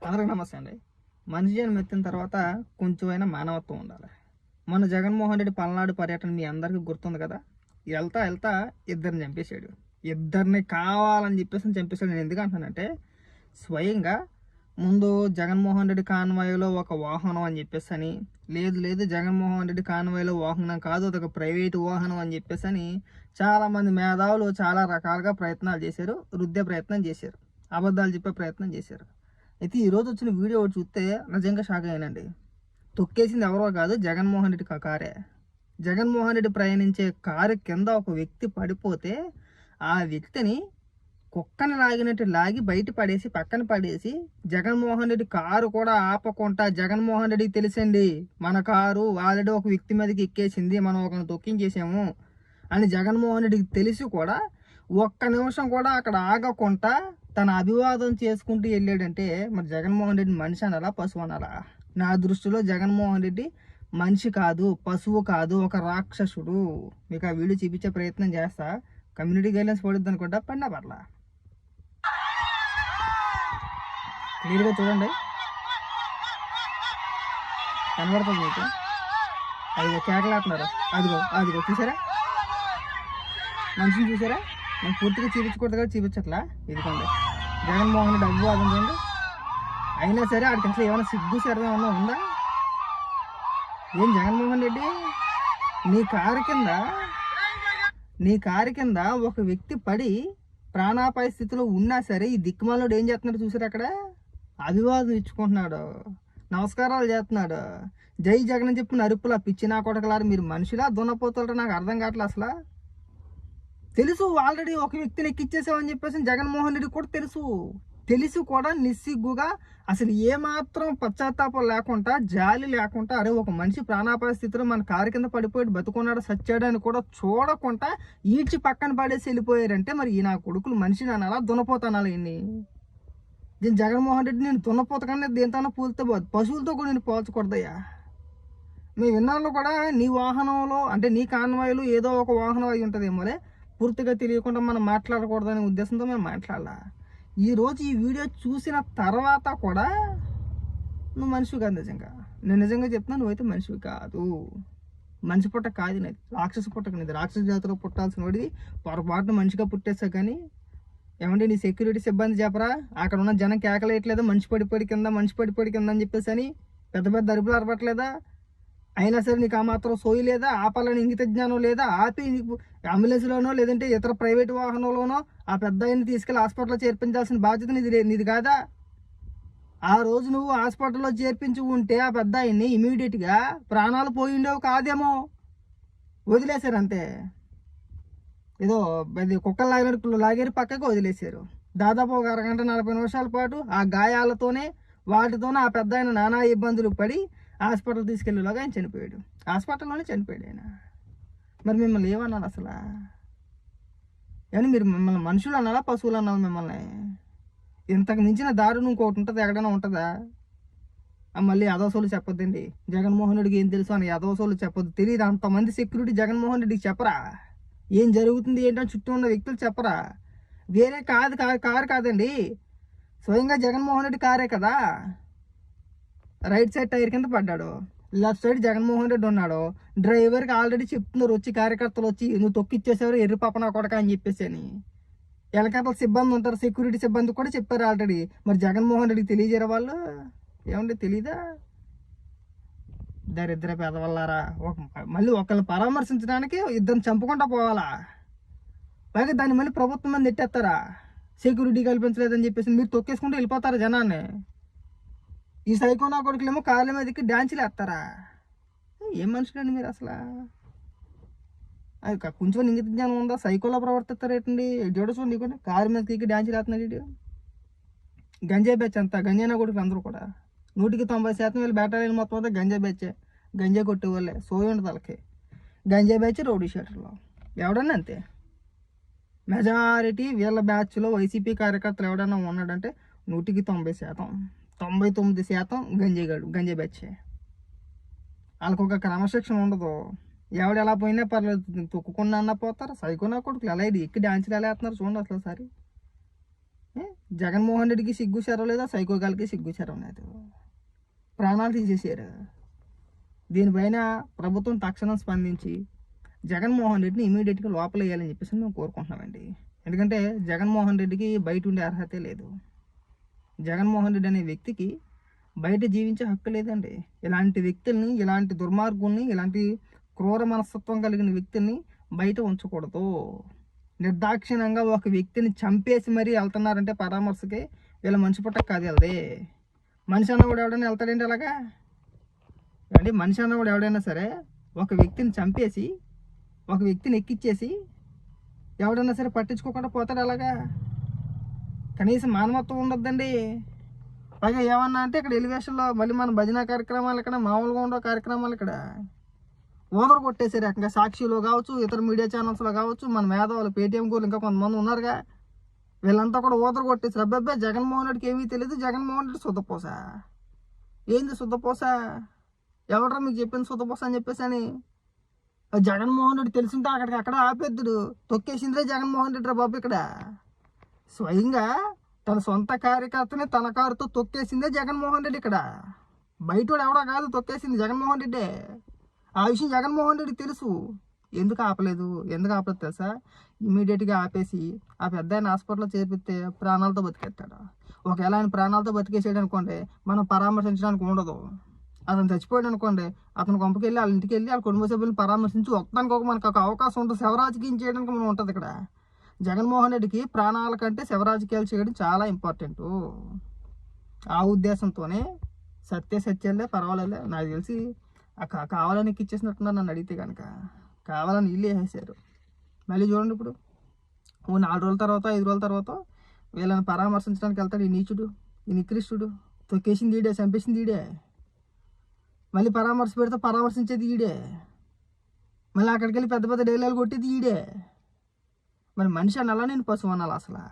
అందరికి నమస్తే అండి. మనిషి జన్మ ఎత్తిన తర్వాత కొంచెమైనా మానవత్వం ఉండాలి. మొన్న జగన్మోహన్ రెడ్డి పల్నాడు పర్యటన మీ అందరికీ గుర్తుంది కదా. వెళ్తా వెళ్తా ఇద్దరిని చంపేశాడు. ఇద్దరిని కావాలని చెప్పేసి చంపేశాడు. నేను ఎందుకు అంటానంటే, స్వయంగా ముందు జగన్మోహన్ రెడ్డి కాన్వాయ్లో ఒక వాహనం అని చెప్పేసి అని, లేదు లేదు జగన్మోహన్ రెడ్డి కాన్వాయ్లో వాహనం కాదు, అదొక ప్రైవేటు వాహనం అని చెప్పేసి అని చాలామంది మేధావులు చాలా రకాలుగా ప్రయత్నాలు చేశారు, రుద్దే ప్రయత్నం చేశారు, అబద్ధాలు చెప్పే ప్రయత్నం చేశారు. అయితే ఈరోజు వచ్చిన వీడియో చూస్తే నిజంగా షాక్ అయ్యానండి. తొక్కేసింది ఎవరో కాదు, జగన్మోహన్ రెడ్డి కారే. జగన్మోహన్ రెడ్డి ప్రయాణించే కారు కింద ఒక వ్యక్తి పడిపోతే ఆ వ్యక్తిని కుక్కని లాగినట్టు లాగి బయట పడేసి పక్కన పడేసి, జగన్మోహన్ రెడ్డి కారు కూడా ఆపకుండా, జగన్మోహన్ రెడ్డికి తెలిసండి మన కారు ఆల్రెడీ ఒక వ్యక్తి మీదకి ఎక్కేసింది, మనం ఒకరిని తొక్కించేసాము అని జగన్మోహన్ రెడ్డికి తెలిసి కూడా ఒక్క నిమిషం కూడా అక్కడ ఆగకుండా తన అభివాదం చేసుకుంటూ వెళ్ళాడంటే మరి జగన్మోహన్ రెడ్డి మనిషి అనాలా, పశువు అనాలా? నా దృష్టిలో జగన్మోహన్ రెడ్డి మనిషి కాదు, పశువు కాదు, ఒక రాక్షసుడు. మీకు ఆ వీడియో చూపించే ప్రయత్నం చేస్తా. కమ్యూనిటీ గైడ్లైన్స్ పడుద్ది అనుకుంటా, పడినా పర్లా. క్లియర్గా చూడండి, కనబడుతుంది మీకు. అదిగో కేకలాడుతున్నారు, అదిగో అదిగో చూసారా, మనిషిని చూసారా? నేను పూర్తిగా చూపించకూడదు కదా, చూపించట్లా. ఇదిగోండి జగన్మోహన్ రెడ్డి అభివాదం చేయండి. అయినా సరే ఆడికి అసలు ఏమైనా సిగ్గు సరదా ఏమన్నా ఉందా? ఏం జగన్మోహన్ రెడ్డి, నీ కారు కింద ఒక వ్యక్తి పడి ప్రాణాపాయ స్థితిలో ఉన్నా సరే ఈ దిక్కుమాలోడు ఏం చేస్తున్నాడు చూసారు? అక్కడ అభివాదం ఇచ్చుకుంటున్నాడు, నమస్కారాలు చేస్తున్నాడు, జై జగన్ అని చెప్పిన అరుపులా పిచ్చి నా కొడకలారు. మీరు మనుషులా దున్నపోతారో నాకు అర్థం కావట్లే. అసలు తెలుసు ఆల్రెడీ ఒక వ్యక్తిని ఎక్కిచ్చేసామని చెప్పేసి జగన్మోహన్ రెడ్డి కూడా తెలిసి కూడా నిస్సిగ్గుగా, అసలు ఏమాత్రం పశ్చాత్తాపం లేకుండా, జాలి లేకుండా, అరే ఒక మనిషి ప్రాణాపాయ స్థితిలో మన కారు కింద పడిపోయి బతుకున్నాడు సచ్చాడు అని కూడా చూడకుండా ఈడ్చి పక్కన పడేసి వెళ్ళిపోయారంటే మరి ఈ నా కొడుకులు మనిషిని అనాలా, దున్నపోతనాలా? ఇన్ని దీని జగన్మోహన్ రెడ్డి నేను దున్నపోత కన్నా దేంతో పూలతో పోదు, పశువులతో కూడా నేను పోల్చకూడదయ్యా. మేము విన్నాళ్ళు కూడా నీ వాహనంలో అంటే నీ కాన్వాయ్లో ఏదో ఒక వాహనం అయి ఉంటుందేమోలే, పూర్తిగా తెలియకుండా మనం మాట్లాడకూడదనే ఉద్దేశంతో మేము మాట్లాడాల. ఈరోజు ఈ వీడియో చూసిన తర్వాత కూడా నువ్వు మనిషివి కాదు. నేను నిజంగా చెప్తున్నా, నువ్వైతే మనిషివి కాదు. మనిషి పుట్ట కాదు నాది, రాక్షస పుట్టక నీది. రాక్షస జాతిలో పుట్టాల్సిన వాడివి పొరపాటున మనిషిగా పుట్టేసా. కానీ ఏమంటే నీ సెక్యూరిటీ సిబ్బంది చెప్పరా, అక్కడ ఉన్న జనం కేకలేయట్లేదా మనిషి పడిపోయి కింద అని చెప్పేసి అని పెద్ద పెద్ద అరుపులు అరపట్లేదా? అయినా సరే నీకు ఆ మాత్రం సోయి లేదా, ఆపాలని ఇంగిత జ్ఞానం లేదా? ఆపి నీకు అంబులెన్స్లోనో లేదంటే ఇతర ప్రైవేట్ వాహనంలోనో ఆ పెద్ద ఆయన్ని తీసుకెళ్ళి హాస్పిటల్లో చేర్పించాల్సిన బాధ్యత నీది కాదా? ఆ రోజు నువ్వు హాస్పిటల్లో చేర్పించి ఉంటే ఆ పెద్ద ఆయన్ని ఇమీడియట్గా ప్రాణాలు పోయి ఉండేవి కాదేమో, వదిలేశారు అంతే. ఏదో అది కుక్కలు లాగారు, పక్కకు వదిలేశారు. దాదాపు ఒక అరగంట 40 నిమిషాల పాటు ఆ గాయాలతోనే వాటితోనే ఆ పెద్ద ఆయన నానా ఇబ్బందులు పడి హాస్పిటల్ తీసుకెళ్ళేలాగా ఆయన చనిపోయాడు. హాస్పిటల్లోనే చనిపోయాడు ఆయన. మరి మిమ్మల్ని ఏమన్నారు అసలు? కానీ మీరు మిమ్మల్ని మనుషులు అన్నారా, పశువులు అన్నారు మిమ్మల్ని? ఇంతకు మించిన దారుణం ఇంకోటి ఉంటుంది, ఎక్కడైనా ఉంటుందా? మళ్ళీ అదోసోలు చెప్పొద్దండి, జగన్మోహన్ రెడ్డికి ఏం తెలుసు అని అదోసోలు చెప్పొద్దు. తెలియదు అంతమంది సెక్యూరిటీ జగన్మోహన్ రెడ్డికి చెప్పరా? ఏం జరుగుతుంది ఏంటని చుట్టూ ఉన్న వ్యక్తులు చెప్పరా? వేరే కారు కాదండి, స్వయంగా జగన్మోహన్ రెడ్డి కారే కదా. రైట్ సైడ్ టైర్ కింద పడ్డాడు, లెఫ్ట్ సైడ్ జగన్మోహన్ రెడ్డి ఉన్నాడు. డ్రైవర్కి ఆల్రెడీ చెప్తున్నారు వచ్చి, కార్యకర్తలు వచ్చి, నువ్వు తొక్కిచ్చేసేవారు ఎర్రి పాపనా కొడక అని చెప్పేసి అని. వెనకాతల సిబ్బంది ఉంటారు, సెక్యూరిటీ సిబ్బంది కూడా చెప్పారు ఆల్రెడీ. మరి జగన్మోహన్ రెడ్డికి తెలియజేరే వాళ్ళు ఏమంటే తెలీదా? దరిద్ర పేదవల్లారా, మళ్ళీ ఒకరిని పరామర్శించడానికి ఇద్దరిని చంపుకుంటా పోవాలా? పైగా దాన్ని మళ్ళీ ప్రభుత్వం మీద నెట్టేస్తారా? సెక్యూరిటీ కల్పించలేదని చెప్పేసి మీరు తొక్కేసుకుంటూ వెళ్ళిపోతారా జనాన్ని? ఈ సైకోనా కొడుకులేమో కార్ల మీదకి డ్యాన్సులు వేస్తారా? ఏం మనుషులండి మీరు అసలు? అది కొంచెం ఇంగిత జ్ఞానం ఉందా? సైకోలా ప్రవర్తిస్తారు ఏంటండి? చూడండి కూడా కారు మీదకి డ్యాన్సులు వేస్తున్నాడు ఇటు. గంజాయి బ్యాచ్ అంతా, గంజాయినా కొడుకులు అందరూ కూడా 100% వీళ్ళు బేటాలని మొత్తం అంతా గంజాయి బ్యాచే. గంజాయి కొట్టేవాళ్ళే, సోయి ఉండదు వాళ్ళకి. గంజాయి బ్యాచ్, రౌడీ షీటర్లో ఎవడన్నా అంతే. మెజారిటీ వీళ్ళ బ్యాచ్లో వైసీపీ కార్యకర్తలు ఎవడన్నా ఉన్నాడంటే 100% 99% గంజాయి బ్యాచే. వాళ్ళకు ఒక క్రమశిక్షణ ఉండదు. ఎవడు ఎలా పోయినా పర్లేదు, తొక్కుకున్నా అన్న పోతారు. సైకోనా కొడుకులు ఎలా ఇది ఎక్కి డాన్సులు ఎలా వేస్తున్నారు చూడండి అసలు. సరే జగన్మోహన్ రెడ్డికి సిగ్గు శరం లేదా, సైకోగాలకి సిగ్గు శరం లేదు, ప్రాణాలు తీసేసారు. దీనిపైన ప్రభుత్వం తక్షణం స్పందించి జగన్మోహన్ రెడ్డిని ఇమీడియట్గా లోపల వేయాలని చెప్పేసి మేము కోరుకుంటున్నామండి. ఎందుకంటే జగన్మోహన్ రెడ్డికి బయట ఉండే అర్హతే లేదు. జగన్మోహన్ రెడ్డి అనే వ్యక్తికి బయట జీవించే హక్కు లేదండి. ఇలాంటి వ్యక్తుల్ని, ఇలాంటి దుర్మార్గుల్ని, ఇలాంటి క్రూర మనస్తత్వం కలిగిన వ్యక్తుల్ని బయట ఉంచకూడదు. నిర్దాక్షిణ్యంగా ఒక వ్యక్తిని చంపేసి మరీ వెళ్తున్నారంటే పరామర్శకి, వీళ్ళ మనిషి పుట్టక కాదు వెళ్దే. మనిషి అన్నవాడు ఎవడైనా వెళ్తాడండి అలాగా అండి? మనిషి అన్నవాడు ఎవడైనా సరే ఒక వ్యక్తిని చంపేసి, ఒక వ్యక్తిని ఎక్కిచ్చేసి ఎవడైనా సరే పట్టించుకోకుండా పోతాడు అలాగా? కనీసం మానవత్వం ఉండొద్దండి. పైగా ఏమన్నా అంటే ఇక్కడ ఎలివేషన్లో మళ్ళీ మన భజన కార్యక్రమాలు ఇక్కడ మామూలుగా ఉండవు కార్యక్రమాలు ఇక్కడ ఓదరు కొట్టేసారు. రకంగా సాక్షిలో కావచ్చు, ఇతర మీడియా ఛానల్స్లో కావచ్చు, మన మేధావులు పేటీఎం గోలు ఇంకా కొంతమంది ఉన్నారుగా, వీళ్ళంతా కూడా ఓదరు కొట్టేసారు. అబ్బాయి జగన్మోహన్ రెడ్డికి ఏమీ తెలియదు, జగన్మోహన్ రెడ్డి శుద్ధపోస. ఏంది శుద్ధపోస? ఎవడరా మీకు చెప్పింది శుద్ధపోస అని చెప్పేసి అని? జగన్మోహన్ రెడ్డి తెలుసుంటే అక్కడికి అక్కడ ఆపేద్దుడు. తొక్కేసిందిరే జగన్మోహన్ రెడ్డి రా బాబు. ఇక్కడ స్వయంగా తన సొంత కార్యకర్తని తన కారుతో తొక్కేసిందే జగన్మోహన్ రెడ్డి. ఇక్కడ బయటోడు ఎవడో కాదు, తొక్కేసింది జగన్మోహన్ రెడ్డే. ఆ విషయం జగన్మోహన్ రెడ్డికి తెలుసు. ఎందుకు ఆపలేదు తెలుసా? ఇమీడియట్గా ఆపేసి ఆ పెద్ద ఆయన హాస్పిటల్లో చేర్పిస్తే ప్రాణాలతో బతికేస్తాడు. ఒకవేళ ఆయన ప్రాణాలతో బతికేసాడు అనుకోండి, మనం పరామర్శించడానికి ఉండదు. అతను చచ్చిపోయాడు అనుకోండి, అతను కొంపకి వెళ్ళి వాళ్ళ ఇంటికి వెళ్ళి వాళ్ళ కుటుంబ సభ్యులను పరామర్శించి ఒక్కదానికి మనకు ఒక అవకాశం ఉంటుంది. శవరాజకీయం చేయడానికి మనం ఉంటుంది. ఇక్కడ జగన్మోహన్ రెడ్డికి ప్రాణాల కంటే శవరాజకీయాలు చేయడం చాలా ఇంపార్టెంటు. ఆ ఉద్దేశంతోనే సత్యాలే పర్వాలేదు. నాకు తెలిసి కావాలని ఎక్కిచ్చేసినట్టున్నారు నన్ను అడిగితే కనుక. కావాలని ఇల్లు వేసేసారు. మళ్ళీ చూడండి, ఇప్పుడు 4 రోజుల తర్వాత 5 రోజుల తర్వాత వీళ్ళని పరామర్శించడానికి వెళ్తాడు ఈ నీచుడు, ఈ నికృష్టుడు. తొక్కేసింది ఈడే, చంపేసింది ఈడే. మళ్ళీ పరామర్శ పెడితే పరామర్శించేది ఈడే. మళ్ళీ అక్కడికి వెళ్ళి పెద్ద పెద్ద డైలాగులు కొట్టేది ఈడే. మరి మనిషి అనాలా, నేను పశువు అనాలా? అసలు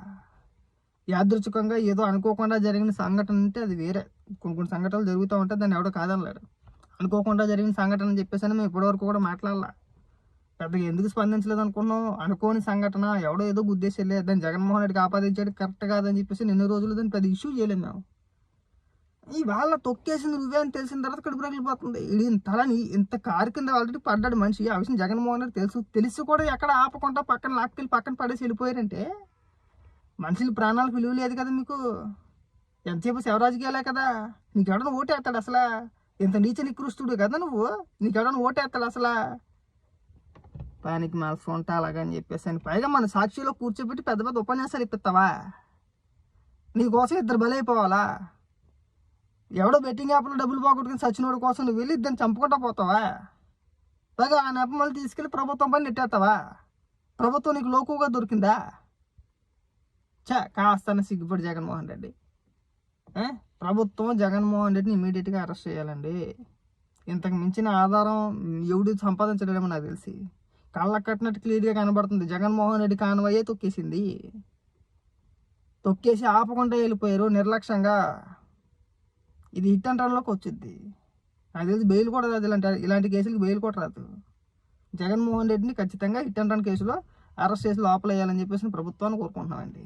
యాదృచ్ఛికంగా ఏదో అనుకోకుండా జరిగిన సంఘటన అంటే అది వేరే. కొన్ని సంఘటనలు జరుగుతూ ఉంటే దాన్ని ఎవడో కాదనలేడు. అనుకోకుండా జరిగిన సంఘటన అని చెప్పేసి మేము ఇప్పటివరకు కూడా మాట్లాడాల. పెద్దగా ఎందుకు స్పందించలేదు అనుకున్నాం? అనుకోని సంఘటన, ఎవడో ఏదో గుద్దేసి లేదు, దాన్ని జగన్మోహన్ రెడ్డికి ఆపాదించాడు కరెక్ట్ కాదని చెప్పేసి నిన్న రోజులు దాన్ని పెద్ద ఇష్యూ చేయలేము మేము. ఇవాళ తొక్కేసింది నువ్వే అని తెలిసిన తర్వాత కడుపు రగిలిపోతుంది. ఇది తలని ఇంత కారు కింద ఆల్రెడీ పడ్డాడు మనిషి. ఆ విషయం జగన్మోహన్ రెడ్డి తెలిసి కూడా ఎక్కడ ఆపకుండా పక్కన లాక్కెళ్ళి పక్కన పడేసి వెళ్ళిపోయారంటే మనుషుల ప్రాణాలకు విలువ లేదు కదా మీకు? ఎంతసేపు శివరాజకీయాలే కదా. నీకెవడన్నా ఓటేస్తాడు అసలు? ఇంత నీచ నికృష్టుడు కదా నువ్వు. నీకెవడన్నా ఓటేస్తాడు అసలు? పానికి మా సొంట అలాగని చెప్పేసి అని పైగా మన సాక్షిలో కూర్చోబెట్టి పెద్ద పెద్ద ఉపన్యాసాలు ఇప్పిస్తావా? నీకోసం ఇద్దరు బలైపోవాలా? ఎవడో బెట్టింగ్ యాప్లో డబ్బులు పోగొట్టుకుని సచినోడి కోసం నువ్వు వెళ్ళి ఇద్దరిని చంపుకుంటా పోతావా? పైగా ఆ నెప మళ్ళీ తీసుకెళ్ళి ప్రభుత్వం పని నెట్టేస్తావా? ప్రభుత్వం నీకు లోకుగా దొరికిందా? కాస్తాను సిగ్గుపడి జగన్మోహన్ రెడ్డి. ప్రభుత్వం జగన్మోహన్ రెడ్డిని ఇమీడియట్గా అరెస్ట్ చేయాలండి. ఇంతకు మించిన ఆధారం ఎవడు సంపాదించలేమో నాకు తెలిసి. కళ్ళకు కట్టినట్టు క్లియర్గా కనబడుతుంది. జగన్మోహన్ రెడ్డి కాన్వాయే తొక్కేసింది. తొక్కేసి ఆపకుండా వెళ్ళిపోయారు నిర్లక్ష్యంగా. ఇది హిట్ అండ్ రన్లోకి వచ్చింది. నాకు తెలిసి బెయిల్ కూడా రాదు. ఇలాంటి కేసులకి బెయిల్ కూడా రాదు. జగన్మోహన్ రెడ్డిని ఖచ్చితంగా హిట్ అండ్ రన్ కేసులో అరెస్ట్ చేసి లోపల వేయాలని చెప్పేసి ప్రభుత్వాన్ని కోరుకుంటున్నామండి.